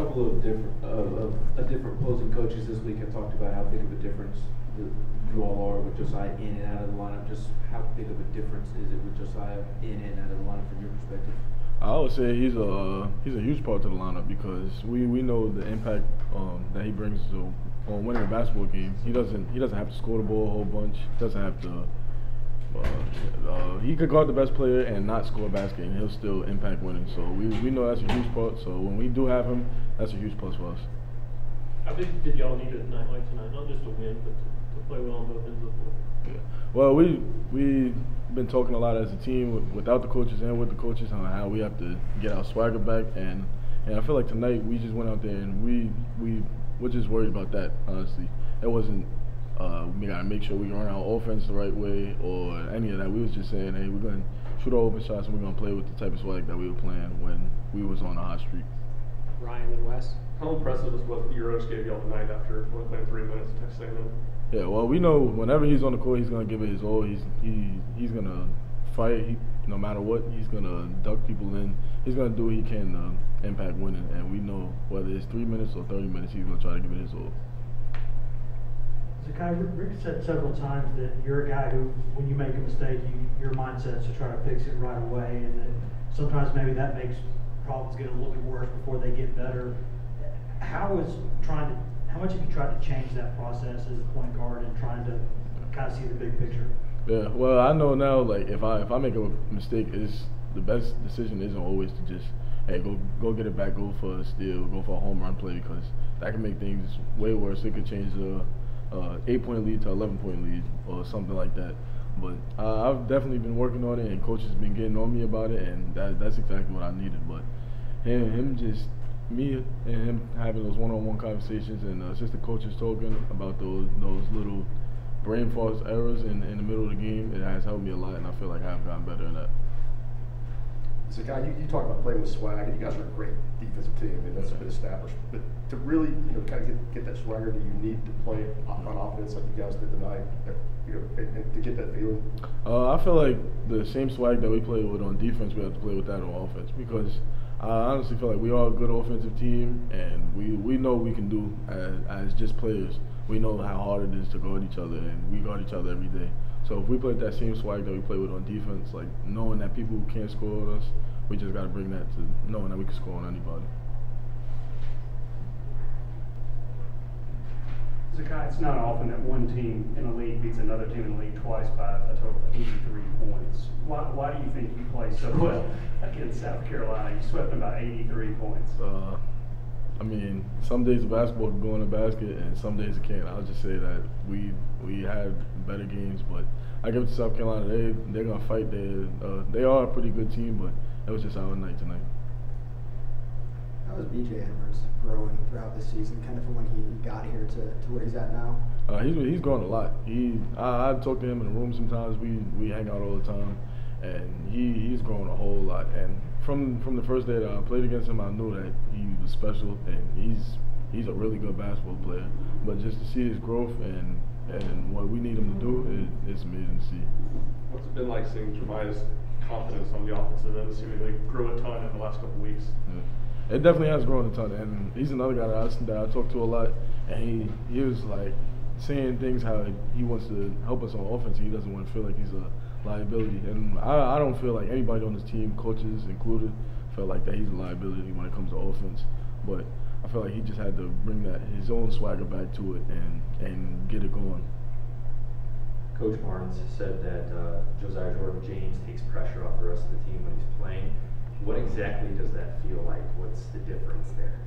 couple of different opposing coaches this week have talked about how big of a difference you all are with Josiah in and out of the lineup. Just how big of a difference is it with Josiah in and out of the lineup from your perspective? I would say he's a huge part to the lineup because we know the impact that he brings to winning a basketball game. He doesn't have to score the ball a whole bunch. He doesn't have to. He could guard the best player and not score a basket, and he'll still impact winning. So we know that's a huge part. So when we do have him, that's a huge plus for us. How big did y'all need a night like tonight? Not just to win, but to play well on both ends of the floor. Yeah. Well, we've been talking a lot as a team without the coaches and with the coaches on how we have to get our swagger back, and I feel like tonight we just went out there and we were just worried about that. Honestly, it wasn't we gotta make sure we run our offense the right way or any of that. We was just saying, hey, we're gonna shoot our open shots and we're gonna play with the type of swag that we were playing when we was on a hot streak. Ryan and Wes. How impressive is what Euros gave y'all tonight after only playing 3 minutes at Texas A&M? Yeah, well, we know whenever he's on the court, he's gonna give it his all. He's gonna fight. No matter what, he's gonna duck people in. He's gonna do what he can to impact winning. And we know whether it's 3 minutes or 30 minutes, he's gonna try to give it his all. Zakai, Rick said several times that you're a guy who, when you make a mistake, your mindset's to try to fix it right away, and that sometimes maybe that makes problems get a little bit worse before they get better. How much have you tried to change that process as a point guard and trying to kind of see the big picture? Yeah, well, I know now, like, if I make a mistake, it's the best decision isn't always to just, hey, go get it back, go for a steal, go for a home run play, because that can make things way worse. It could change the 8-point lead to 11-point lead or something like that. But I've definitely been working on it, and coach has been getting on me about it, and that's exactly what I needed. But me and him having those one-on-one conversations, and assistant coaches talking about those little brain fart errors in the middle of the game, it has helped me a lot, and I feel like I've gotten better in that. Zakai, you talk about playing with swag, and you guys are a great defensive team, and that's been established. But to really, kind of get that swagger, do you need to play on offense like you guys did tonight, and to get that feeling? I feel like the same swag that we play with on defense, we have to play with that on offense, because I honestly feel like we are a good offensive team, and we know we can do as just players. We know how hard it is to guard each other, and we guard each other every day. So if we play that same swag that we play with on defense, like knowing that people who can't score on us, we just got to bring that to knowing that we can score on anybody. Zakai, it's not often that one team in the league beats another team in the league twice by a total of 83 points. Why do you think you play so well against South Carolina? You swept them by 83 points. I mean, some days the basketball can go in the basket, and some days it can't. I'll just say that we had better games, but I give it to South Carolina. They're gonna fight. They are a pretty good team, but it was just our night tonight. How is BJ Edwards growing throughout this season, kind of from when he got here to where he's at now? He's grown a lot. I talk to him in the room sometimes. We hang out all the time, and he's grown a whole lot. And from the first day that I played against him, I knew that he was special, and he's a really good basketball player. But just to see his growth and what we need him to do, it's amazing to see. What's it been like seeing Josiah's confidence on the offensive end seemingly grow a ton in the last couple of weeks? Yeah. It definitely has grown a ton, and he's another guy that I talk to a lot, and he was like saying things how he wants to help us on offense. He doesn't want to feel like he's a liability, and I don't feel like anybody on this team, coaches included, felt like that he's a liability when it comes to offense. But I feel like he just had to bring his own swagger back to it and get it going. Coach Barnes said that Josiah Jordan-James takes pressure off the rest of the team when he's playing. What exactly does that feel like? What's the difference there?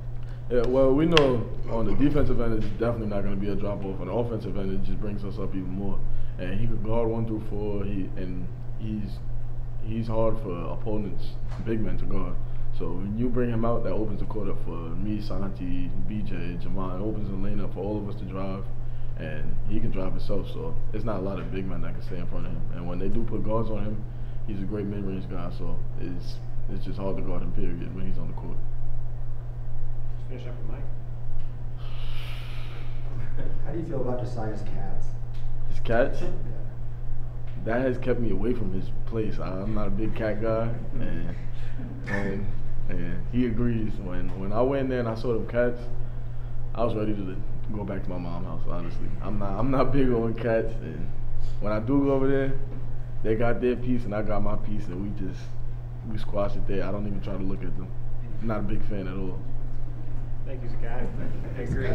Yeah, well, we know on the defensive end, it's definitely not going to be a drop-off. On the offensive end, it just brings us up even more. And he could guard 1 through 4, and he's hard for opponents, big men to guard. So when you bring him out, that opens the court up for me, Santi, BJ, Jamon. It opens the lane up for all of us to drive, and he can drive himself. So it's not a lot of big men that can stay in front of him. And when they do put guards on him, he's a great mid-range guy. So it's just hard to guard him, period, when he's on the court. Just finish up with Mike. How do you feel about Josiah's cats? His cats? Yeah. That has kept me away from his place. I'm not a big cat guy, and And he agrees. When I went there and I saw them cats, I was ready to go back to my mom's house. Honestly, I'm not big on cats, and when I do go over there, they got their piece and I got my piece, and we squash it there. I don't even try to look at them. I'm not a big fan at all. Thank you, Zakai. I agree.